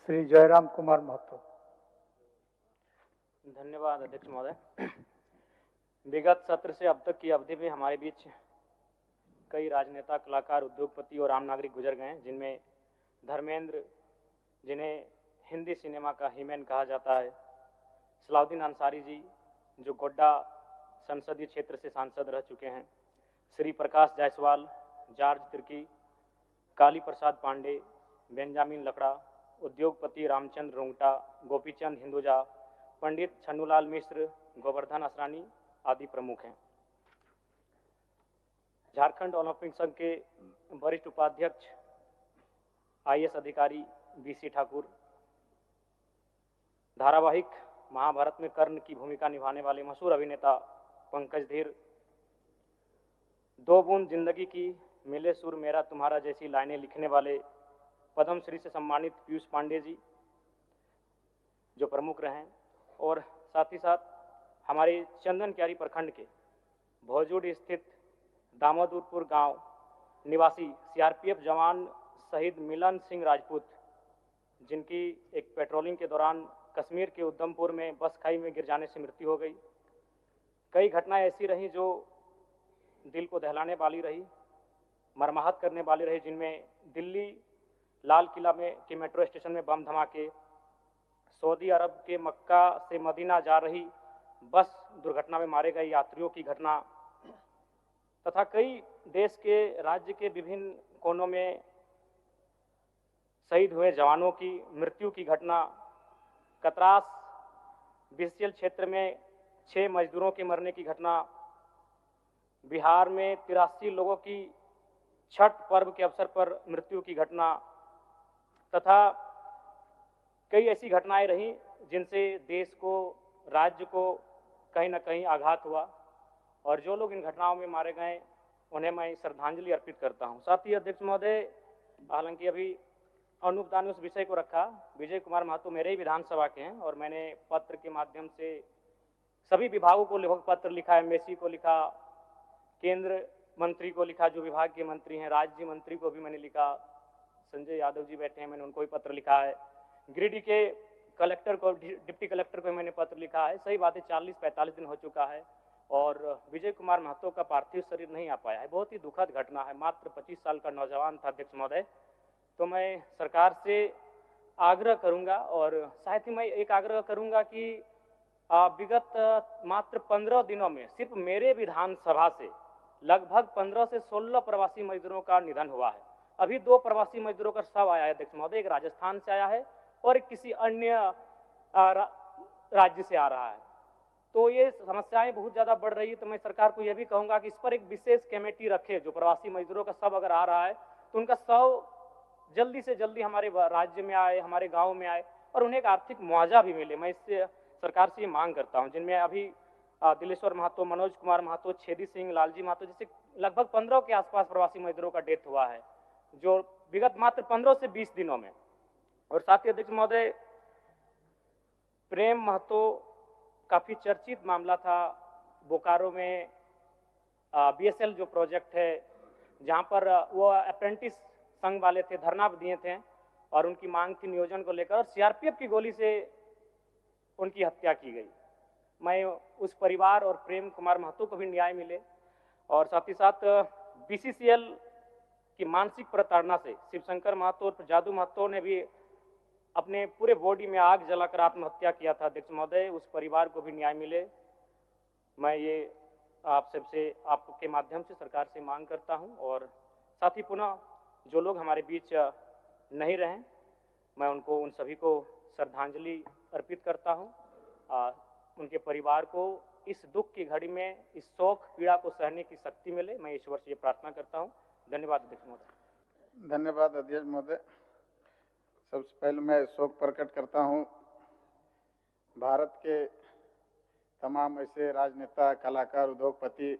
श्री जयराम कुमार महतो। धन्यवाद अध्यक्ष महोदय। विगत सत्र से अब तक की अवधि में हमारे बीच कई राजनेता, कलाकार, उद्योगपति और आम नागरिक गुजर गए हैं, जिनमें धर्मेंद्र, जिन्हें हिंदी सिनेमा का हीमैन कहा जाता है, सलाउद्दीन अंसारी जी जो गोड्डा संसदीय क्षेत्र से सांसद रह चुके हैं, श्री प्रकाश जायसवाल, जॉर्ज तिर्की, काली प्रसाद पांडे, बेंजामिन लकड़ा, उद्योगपति रामचंद्र रुंगटा, गोपीचंद हिंदुजा, पंडित छन्नूलाल मिश्र, गोवर्धन असरानी आदि प्रमुख हैं। झारखंड ओलंपिक संघ के वरिष्ठ उपाध्यक्ष आईएएस अधिकारी बीसी ठाकुर, धारावाहिक महाभारत में कर्ण की भूमिका निभाने वाले मशहूर अभिनेता पंकज धीर, दो बूंद जिंदगी की, मिले सुर मेरा तुम्हारा जैसी लाइनें लिखने वाले पद्मश्री से सम्मानित पीयूष पांडे जी जो प्रमुख रहे, और साथ ही साथ हमारे चंदन क्यारी प्रखंड के भौजूड स्थित दामोदरपुर गांव निवासी सीआरपीएफ जवान शहीद मिलन सिंह राजपूत, जिनकी एक पेट्रोलिंग के दौरान कश्मीर के उधमपुर में बस खाई में गिर जाने से मृत्यु हो गई। कई घटनाएं ऐसी रहीं जो दिल को दहलाने वाली रही, मर्माहत करने वाली रही, जिनमें दिल्ली लाल किला में के मेट्रो स्टेशन में बम धमाके, सऊदी अरब के मक्का से मदीना जा रही बस दुर्घटना में मारे गए यात्रियों की घटना, तथा कई देश के राज्य के विभिन्न कोनों में शहीद हुए जवानों की मृत्यु की घटना, कतरास बीसीएल क्षेत्र में 6 मजदूरों के मरने की घटना, बिहार में 83 लोगों की छठ पर्व के अवसर पर मृत्यु की घटना, तथा कई ऐसी घटनाएं रहीं जिनसे देश को, राज्य को कहीं ना कहीं आघात हुआ, और जो लोग इन घटनाओं में मारे गए उन्हें मैं श्रद्धांजलि अर्पित करता हूं। साथ ही अध्यक्ष महोदय, हालांकि अभी अनूप दा ने उस विषय को रखा, विजय कुमार महतो मेरे ही विधानसभा के हैं और मैंने पत्र के माध्यम से सभी विभागों को लगभग पत्र लिखा, एमएससी को लिखा, केंद्र मंत्री को लिखा, जो विभाग के मंत्री हैं, राज्य मंत्री को भी मैंने लिखा, संजय यादव जी बैठे हैं, मैंने उनको भी पत्र लिखा है, गिरिडीह के कलेक्टर को, डिप्टी कलेक्टर को मैंने पत्र लिखा है। सही बात है, 40-45 दिन हो चुका है और विजय कुमार महतो का पार्थिव शरीर नहीं आ पाया है। बहुत ही दुखद घटना है, मात्र 25 साल का नौजवान था अध्यक्ष महोदय। तो मैं सरकार से आग्रह करूंगा और साथ ही मैं एक आग्रह करूंगा कि विगत मात्र 15 दिनों में सिर्फ मेरे विधानसभा से लगभग 15 से 16 प्रवासी मजदूरों का निधन हुआ है। अभी 2 प्रवासी मजदूरों का शव आया है अध्यक्ष महोदय, एक राजस्थान से आया है और एक किसी अन्य राज्य से आ रहा है। तो ये समस्याएं बहुत ज्यादा बढ़ रही है। तो मैं सरकार को यह भी कहूंगा कि इस पर एक विशेष कमेटी रखे, जो प्रवासी मजदूरों का शव अगर आ रहा है तो उनका शव जल्दी से जल्दी हमारे राज्य में आए, हमारे गांव में आए और उन्हें एक आर्थिक मुआवजा भी मिले। मैं इससे सरकार से ये मांग करता हूं, जिनमें अभी दिलेश्वर महतो, मनोज कुमार महतो, छेदी सिंह, लालजी महतो जैसे लगभग 15 के आसपास प्रवासी मजदूरों का डेथ हुआ है, जो विगत मात्र 15 से 20 दिनों में। और साथ ही अध्यक्ष महोदय, प्रेम महतो काफी चर्चित मामला था, बोकारो में बीएसएल जो प्रोजेक्ट है, जहां पर वो अप्रेंटिस संघ वाले थे, धरना दिए थे और उनकी मांग थी नियोजन को लेकर, और सीआरपीएफ की गोली से उनकी हत्या की गई। मैं उस परिवार और प्रेम कुमार महतो को भी न्याय मिले, और साथ ही साथ बीसीसीएल की मानसिक प्रताड़ना से शिवशंकर महतो और जादू महतो ने भी अपने पूरे बॉडी में आग जलाकर आत्महत्या किया था अध्यक्ष महोदय, उस परिवार को भी न्याय मिले। मैं ये आप सबसे, आपके माध्यम से सरकार से मांग करता हूं, और साथ ही पुनः जो लोग हमारे बीच नहीं रहे, मैं उनको, उन सभी को श्रद्धांजलि अर्पित करता हूं। उनके परिवार को इस दुख की घड़ी में, इस शोक पीड़ा को सहने की शक्ति मिले, मैं ईश्वर से ये प्रार्थना करता हूं। धन्यवाद अध्यक्ष महोदय। धन्यवाद अध्यक्ष महोदय। सबसे पहले मैं शोक प्रकट करता हूं भारत के तमाम ऐसे राजनेता, कलाकार, उद्योगपति,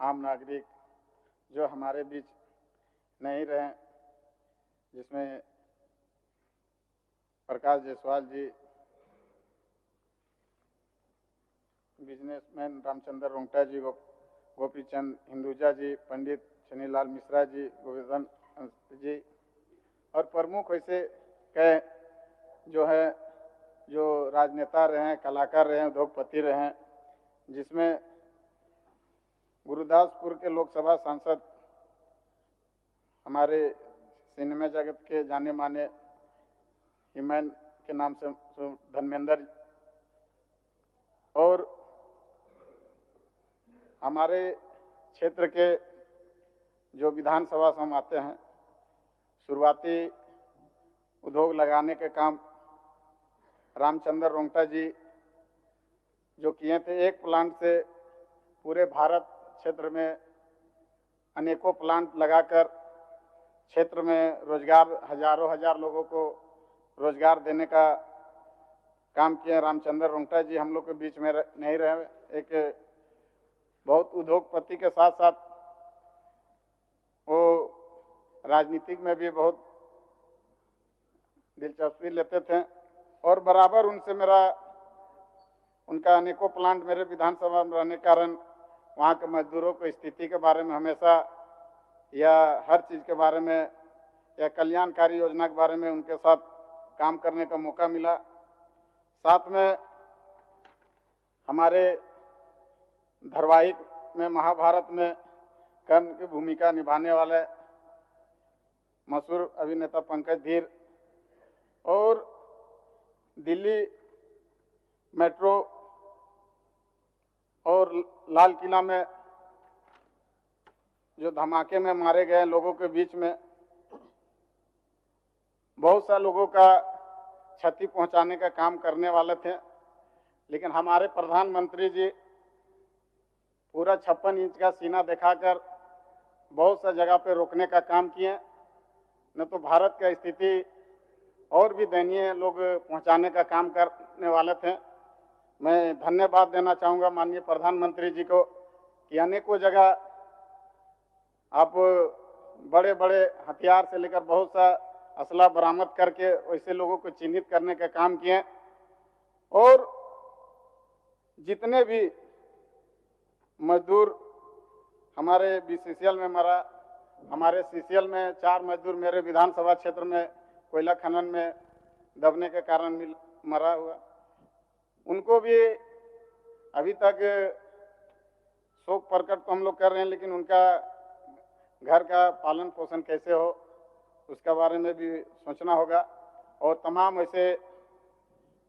आम नागरिक जो हमारे बीच नहीं रहे, जिसमें प्रकाश जायसवाल जी, बिजनेसमैन रामचंद्र रुंगटा जी, गोपीचंद हिंदुजा जी, पंडित छन्नीलाल मिश्रा जी, गोवर्धन जी, और प्रमुख ऐसे कई जो है, जो राजनेता रहे हैं, कलाकार रहे हैं, उद्योगपति रहे हैं, जिसमें गुरुदासपुर के लोकसभा सांसद हमारे सिनेमा जगत के जाने माने हिमैन के नाम से धर्मेंद्र, और हमारे क्षेत्र के जो विधानसभा से हम आते हैं, शुरुआती उद्योग लगाने के काम रामचंद्र रोंगटा जी जो किए थे। एक प्लांट से पूरे भारत क्षेत्र में अनेकों प्लांट लगाकर क्षेत्र में रोजगार, हजारों हजार लोगों को रोजगार देने का काम किए रामचंद्र रोंगटा जी। हम लोग के बीच में नहीं रहे, एक बहुत उद्योगपति के साथ साथ वो राजनीतिक में भी बहुत दिलचस्पी लेते थे, और बराबर उनसे उनका अनेकों प्लांट मेरे विधानसभा में रहने के कारण वहाँ के मजदूरों को स्थिति के बारे में हमेशा, या हर चीज़ के बारे में, या कल्याणकारी योजना के बारे में उनके साथ काम करने का मौका मिला। साथ में हमारे धारावाहिक में, महाभारत में कर्ण की भूमिका निभाने वाले मशहूर अभिनेता पंकज धीर, और दिल्ली मेट्रो और लाल किला में जो धमाके में मारे गए लोगों के बीच में बहुत सा लोगों का क्षति पहुंचाने का काम करने वाले थे, लेकिन हमारे प्रधानमंत्री जी पूरा 56 इंच का सीना दिखाकर बहुत सा जगह पे रोकने का काम किए, न तो भारत का स्थिति और भी दयनीय लोग पहुंचाने का काम करने वाले थे। मैं धन्यवाद देना चाहूँगा माननीय प्रधानमंत्री जी को कि अनेकों जगह आप बड़े बड़े हथियार से लेकर बहुत सा असला बरामद करके वैसे लोगों को चिन्हित करने का काम किए, और जितने भी मजदूर हमारे बीसीसीएल में मरा, हमारे सीसीएल में 4 मजदूर मेरे विधानसभा क्षेत्र में कोयला खनन में दबने के कारण मरा हुआ, उनको भी अभी तक शोक प्रकट तो हम लोग कर रहे हैं, लेकिन उनका घर का पालन पोषण कैसे हो उसके बारे में भी सोचना होगा। और तमाम ऐसे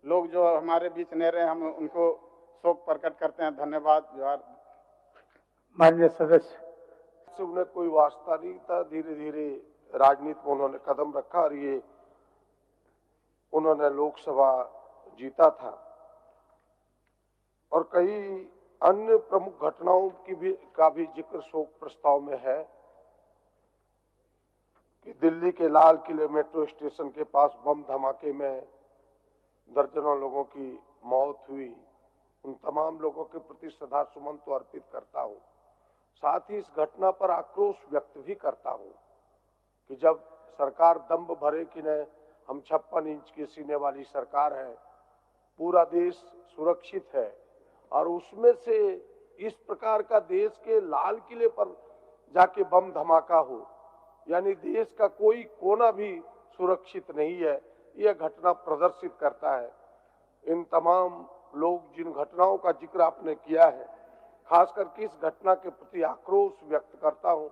लोग जो हमारे बीच नहीं रहे, हम उनको शोक प्रकट करते हैं। धन्यवाद। जोहार। माननीय सदस्य से उन्हें कोई वास्ता नहीं था। धीरे धीरे राजनीति में उन्होंने कदम रखा और ये उन्होंने लोकसभा जीता था, और कई अन्य प्रमुख घटनाओं का भी जिक्र शोक प्रस्ताव में है कि दिल्ली के लाल किले मेट्रो स्टेशन के पास बम धमाके में दर्जनों लोगों की मौत हुई। उन तमाम लोगों के प्रति श्रद्धा सुमन तो अर्पित करता हूँ, साथ ही इस घटना पर आक्रोश व्यक्त भी करता हूँ कि जब सरकार दम्भ भरे कि न हम 56 इंच की सीने वाली सरकार है, पूरा देश सुरक्षित है, और उसमें से इस प्रकार का देश के लाल किले पर जाके बम धमाका हो, यानी देश का कोई कोना भी सुरक्षित नहीं है, यह घटना प्रदर्शित करता है। इन तमाम लोग जिन घटनाओं का जिक्र आपने किया है, खास करके इस घटना के प्रति आक्रोश व्यक्त करता हूं,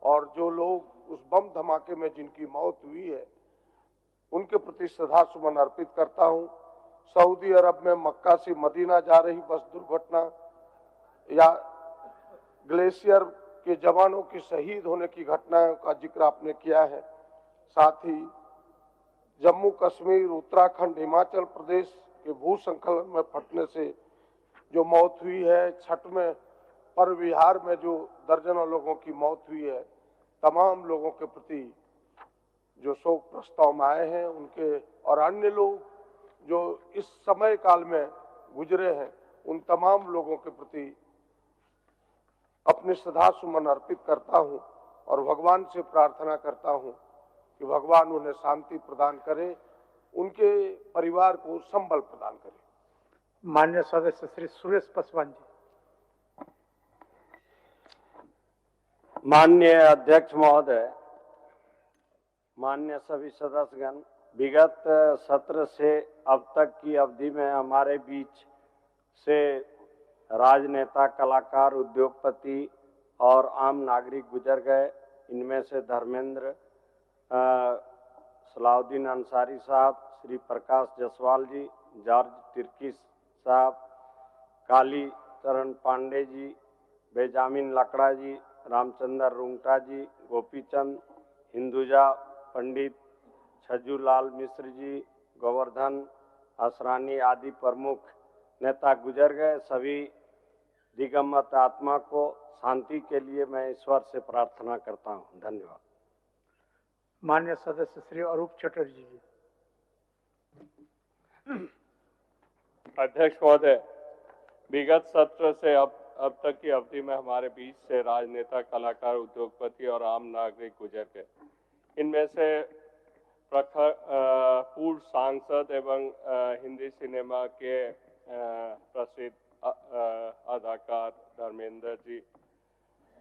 और जो लोग उस बम धमाके में जिनकी मौत हुई है उनके प्रति श्रद्धा सुमन अर्पित करता हूं। सऊदी अरब में मक्का से मदीना जा रही बस दुर्घटना, या ग्लेशियर के जवानों के शहीद होने की घटनाओं का जिक्र आपने किया है। साथ ही जम्मू कश्मीर, उत्तराखंड, हिमाचल प्रदेश के भूस्खलन में फटने से जो मौत हुई है, छठ में पर्व विहार में जो दर्जनों लोगों की मौत हुई है, तमाम लोगों के प्रति जो शोक प्रस्ताव में आए हैं उनके, और अन्य लोग जो इस समय काल में गुजरे हैं, उन तमाम लोगों के प्रति अपने श्रद्धा सुमन अर्पित करता हूं, और भगवान से प्रार्थना करता हूं कि भगवान उन्हें शांति प्रदान करे, उनके परिवार को संबल प्रदान करे। माननीय सदस्य श्री सुरेश पासवान जी। माननीय अध्यक्ष महोदय, माननीय सभी सदस्यगण, विगत सत्र से अब तक की अवधि में हमारे बीच से राजनेता, कलाकार, उद्योगपति और आम नागरिक गुजर गए। इनमें से धर्मेंद्र सलाउद्दीन अंसारी साहब, श्री प्रकाश जायसवाल जी, जॉर्ज तिर्की साहब, काली चरण पांडे जी, बेंजामिन लकड़ा जी, रामचंद्र रुंगटा जी, गोपीचंद हिंदुजा, पंडित छज्जूलाल मिश्र जी, गोवर्धन असरानी आदि प्रमुख नेता गुजर गए। सभी दिगंबरत आत्मा को शांति के लिए मैं ईश्वर से प्रार्थना करता हूं। धन्यवाद। माननीय सदस्य श्री अरूप चटर्जी जी। अध्यक्ष महोदय, विगत सत्र से अब तक की अवधि में हमारे बीच से राजनेता, कलाकार, उद्योगपति और आम नागरिक गुजर गए। इनमें से पूर्व सांसद एवं हिंदी सिनेमा के प्रसिद्ध अदाकार धर्मेंद्र जी,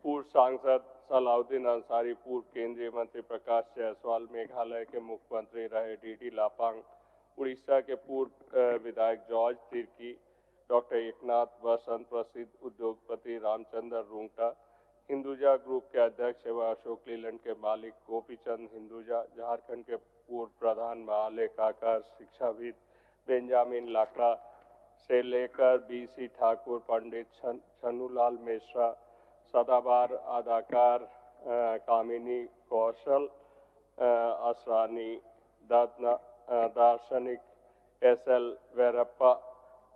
पूर्व सांसद सलाउद्दीन अंसारी, पूर्व केंद्रीय मंत्री प्रकाश जायसवाल, मेघालय के मुख्यमंत्री रहे डीडी लापांग, उड़ीसा के पूर्व विधायक जॉर्ज तिर्की, डॉक्टर एकनाथ वसंत, प्रसिद्ध उद्योगपति रामचंद्र रुंगटा, हिंदुजा ग्रुप के अध्यक्ष एवं अशोक लीलैंड के मालिक गोपीचंद हिंदुजा, झारखंड के पूर्व प्रधान महालेखाकार शिक्षाविद बेंजामिन लाकड़ा से लेकर बीसी ठाकुर, पंडित छन्नूलाल मिश्रा, सदाबहार अदाकार कामिनी कौशल असरानी, दार्शनिक एसएल वैरप्पा,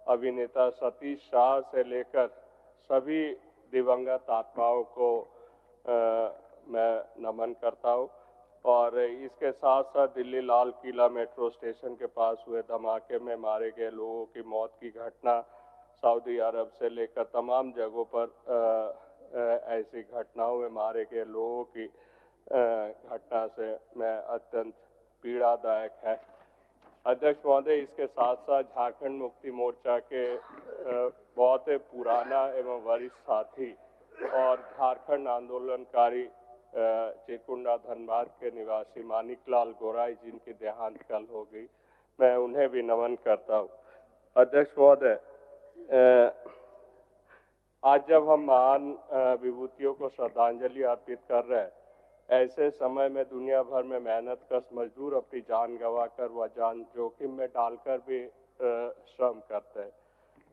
अभिनेता सतीश शाह से लेकर सभी दिवंगत आत्माओं को मैं नमन करता हूँ। और इसके साथ साथ दिल्ली लाल किला मेट्रो स्टेशन के पास हुए धमाके में मारे गए लोगों की मौत की घटना, सऊदी अरब से लेकर तमाम जगहों पर ऐसी घटनाओं में मारे गए लोगों की घटना से मैं अत्यंत पीड़ादायक है। अध्यक्ष महोदय, इसके साथ साथ झारखंड मुक्ति मोर्चा के बहुत पुराना एवं वरिष्ठ साथी और झारखंड आंदोलनकारी चिरकुंडा धनबाद के निवासी मानिकलाल गोराई, जिनकी देहांत कल हो गई, मैं उन्हें भी नमन करता हूँ। अध्यक्ष महोदय, आज जब हम महान विभूतियों को श्रद्धांजलि अर्पित कर रहे हैं, ऐसे समय में दुनिया भर में मेहनत कश मजदूर अपनी जान गंवाकर व जान जोखिम में डालकर भी श्रम करते हैं।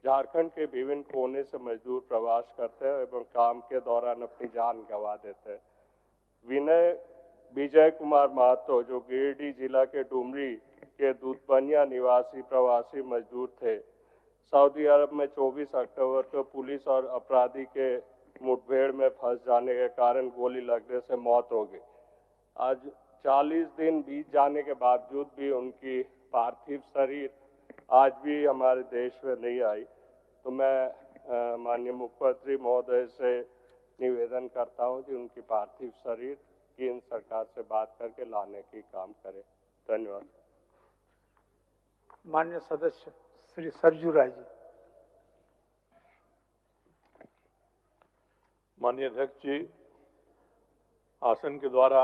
झारखंड के विभिन्न कोने से मजदूर प्रवास करते हैं एवं काम के दौरान अपनी जान गंवा देते हैं। विजय कुमार महतो, जो गिरिडीह जिला के डुमरी के दूधबनिया निवासी प्रवासी मजदूर थे, सऊदी अरब में 24 अक्टूबर को पुलिस और अपराधी के मुठभेड़ में फंस जाने के कारण गोली लगने से मौत हो गई। आज 40 दिन बीत जाने के बावजूद भी उनकी पार्थिव शरीर आज भी हमारे देश में नहीं आई। तो मैं माननीय मुख्यमंत्री महोदय से निवेदन करता हूं कि उनकी पार्थिव शरीर केंद्र सरकार से बात करके लाने की काम करें। धन्यवाद। माननीय सदस्य श्री सरजू राय जी। माननीय अध्यक्ष जी, आसन के द्वारा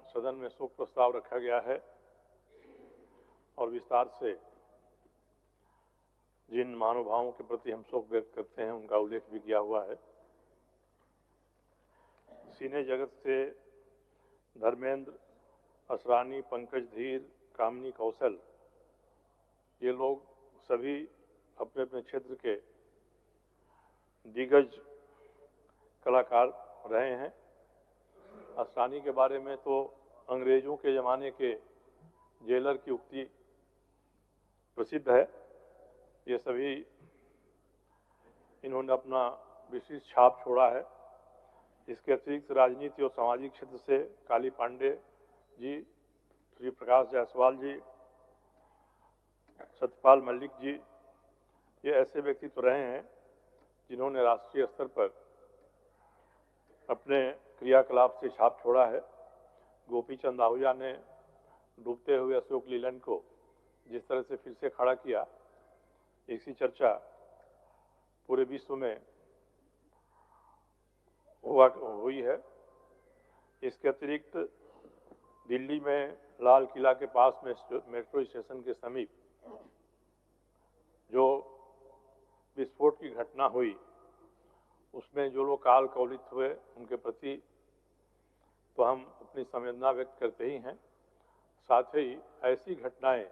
सदन में शोक प्रस्ताव रखा गया है और विस्तार से जिन महानुभावों के प्रति हम शोक व्यक्त करते हैं उनका उल्लेख भी किया हुआ है। सिने जगत से धर्मेंद्र असरानी, पंकज धीर, कामिनी कौशल, ये लोग सभी अपने अपने क्षेत्र के दिग्गज कलाकार रहे हैं। असरानी के बारे में तो अंग्रेजों के ज़माने के जेलर की उक्ति प्रसिद्ध है। ये सभी इन्होंने अपना विशिष्ट छाप छोड़ा है। इसके अतिरिक्त राजनीति और सामाजिक क्षेत्र से काली पांडे जी, श्री प्रकाश जायसवाल जी, सत्यपाल मल्लिक जी, ये ऐसे व्यक्तित्व रहे हैं जिन्होंने राष्ट्रीय स्तर पर अपने क्रियाकलाप से छाप छोड़ा है। गोपीचंद आहूजा ने डूबते हुए अशोक लीलैंड को जिस तरह से फिर से खड़ा किया, ऐसी चर्चा पूरे विश्व में हुई है। इसके अतिरिक्त दिल्ली में लाल किला के पास में मेट्रो स्टेशन के समीप जो विस्फोट की घटना हुई उसमें जो लोग काल कवलित हुए उनके प्रति तो हम अपनी संवेदना व्यक्त करते ही हैं। साथ ही ऐसी घटनाएं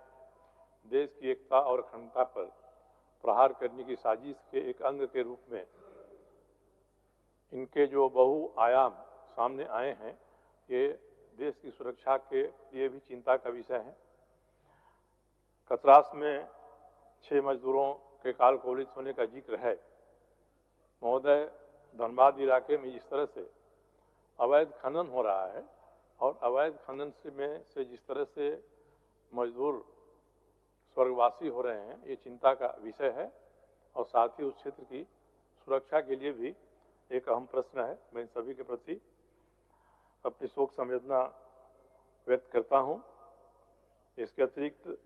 देश की एकता और अखंडता पर प्रहार करने की साजिश के एक अंग के रूप में इनके जो बहुआयाम सामने आए हैं ये देश की सुरक्षा के लिए भी चिंता का विषय है। कतरास में 6 मजदूरों के काल कवलित होने का जिक्र है। महोदय, धनबाद इलाके में जिस तरह से अवैध खनन हो रहा है और अवैध खनन से जिस तरह से मजदूर स्वर्गवासी हो रहे हैं ये चिंता का विषय है और साथ ही उस क्षेत्र की सुरक्षा के लिए भी एक अहम प्रश्न है। मैं इन सभी के प्रति अपनी शोक संवेदना व्यक्त करता हूं। इसके अतिरिक्त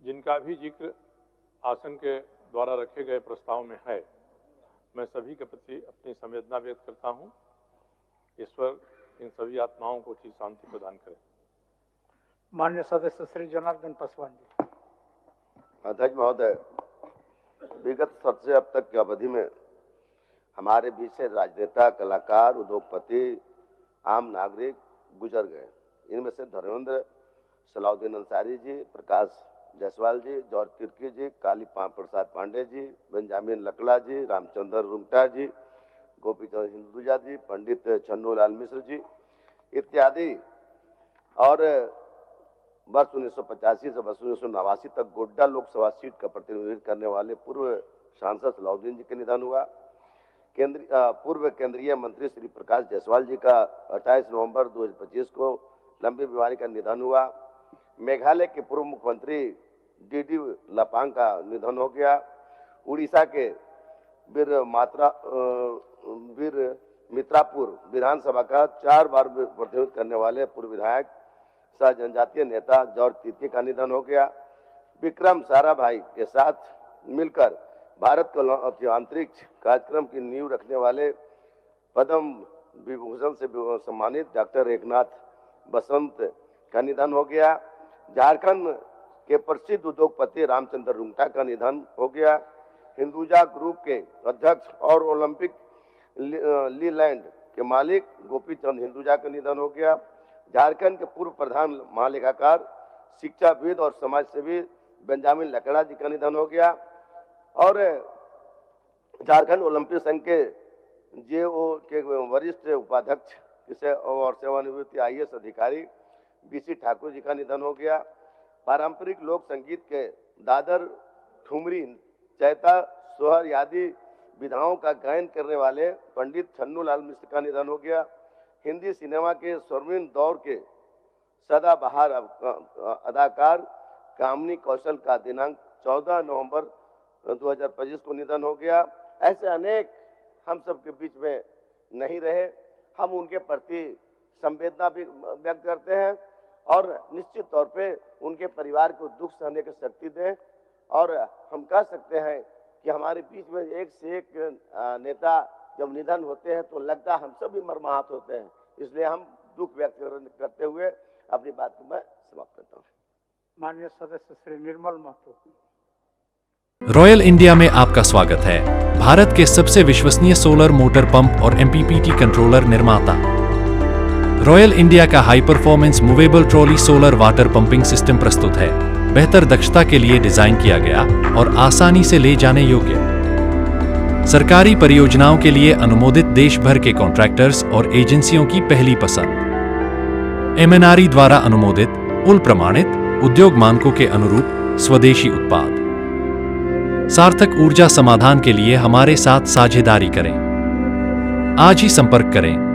जिनका भी जिक्र आसन के द्वारा रखे गए प्रस्ताव में है मैं सभी के प्रति अपनी संवेदना व्यक्त करता हूं। ईश्वर इन सभी आत्माओं को अच्छी शांति प्रदान करें। माननीय सदस्य श्री जनार्दन पासवान जी। अध्यक्ष महोदय, विगत 7 से अब तक की अवधि में हमारे बीच से राजनेता, कलाकार, उद्योगपति, आम नागरिक गुजर गए। इनमें से धर्मेंद्र सलाउद्दीन अंसारी जी, प्रकाश जायसवाल जी, जॉर्ज तिर्की जी, काली प्रसाद पांडे जी, बेंजामिन लकड़ा जी, रामचंद्र रुंगटा जी, गोपीचंद हिंदुजा जी, पंडित छन्नूलाल मिश्र जी इत्यादि और वर्ष 1985 से वर्ष 1989 तक गोड्डा लोकसभा सीट का प्रतिनिधित्व करने वाले पूर्व सांसद सलाउद्दीन जी का निधन हुआ। पूर्व केंद्रीय मंत्री श्री प्रकाश जायसवाल जी का 28 नवंबर 2025 को लंबी बीमारी का निधन हुआ। मेघालय के पूर्व मुख्यमंत्री डी लपांग का निधन हो गया। उड़ीसा के वीर मित्रापुर विधानसभा का 4 बार प्रतिनिधित्व करने वाले पूर्व विधायक सह जनजातीय नेता जॉर्ज तिर्की का निधन हो गया। विक्रम साराभाई के साथ मिलकर भारत को अंतरिक्ष कार्यक्रम की नींव रखने वाले पद्म विभूषण से सम्मानित डॉक्टर एकनाथ बसंत का निधन हो गया। झारखंड के प्रसिद्ध उद्योगपति रामचंद्र रुंगटा का निधन हो गया। हिंदुजा ग्रुप के अध्यक्ष और ओलंपिक लीलैंड के मालिक गोपीचंद हिंदुजा का निधन हो गया। झारखंड के पूर्व प्रधान महालेखाकार, शिक्षाविद और समाजसेवी बेंजामिन लकड़ा जी का निधन हो गया। और झारखंड ओलंपिक संघ के जेओ के वरिष्ठ उपाध्यक्ष और सेवानिवृत्त IAS अधिकारी BC ठाकुर जी का निधन हो गया। पारंपरिक लोक संगीत के दादर, ठुमरी, चैता, सोहर आदि विधाओं का गायन करने वाले पंडित छन्नूलाल मिश्र का निधन हो गया। हिंदी सिनेमा के स्वर्णिम दौर के सदाबहार अदाकार कामनी कौशल का दिनांक 14 नवंबर 2025 को निधन हो गया। ऐसे अनेक हम सब के बीच में नहीं रहे। हम उनके प्रति संवेदना भी व्यक्त करते हैं और निश्चित तौर पे उनके परिवार को दुख सहने की शक्ति दें। और हम कह सकते हैं कि हमारे बीच में एक से एक नेता जब निधन होते हैं तो लगता हम सब भी मर्माहत होते हैं। इसलिए हम दुख व्यक्त करते हुए अपनी बात को मैं समाप्त करता हूँ। माननीय सदस्य श्री निर्मल महतो। रॉयल इंडिया में आपका स्वागत है। भारत के सबसे विश्वसनीय सोलर मोटर पंप और MPPT कंट्रोलर निर्माता रॉयल इंडिया का high performance movable trolley solar water pumping system प्रस्तुत है। बेहतर दक्षता के लिए डिजाइन किया गया और आसानी से ले जाने योग्य। सरकारी परियोजनाओं के लिए अनुमोदित देश भर के कॉन्ट्रैक्टर्स और एजेंसियों की पहली पसंद। MNRE द्वारा अनुमोदित, उल प्रमाणित, उद्योग मानकों के अनुरूप स्वदेशी उत्पाद। सार्थक ऊर्जा समाधान के लिए हमारे साथ साझेदारी करें। आज ही संपर्क करें।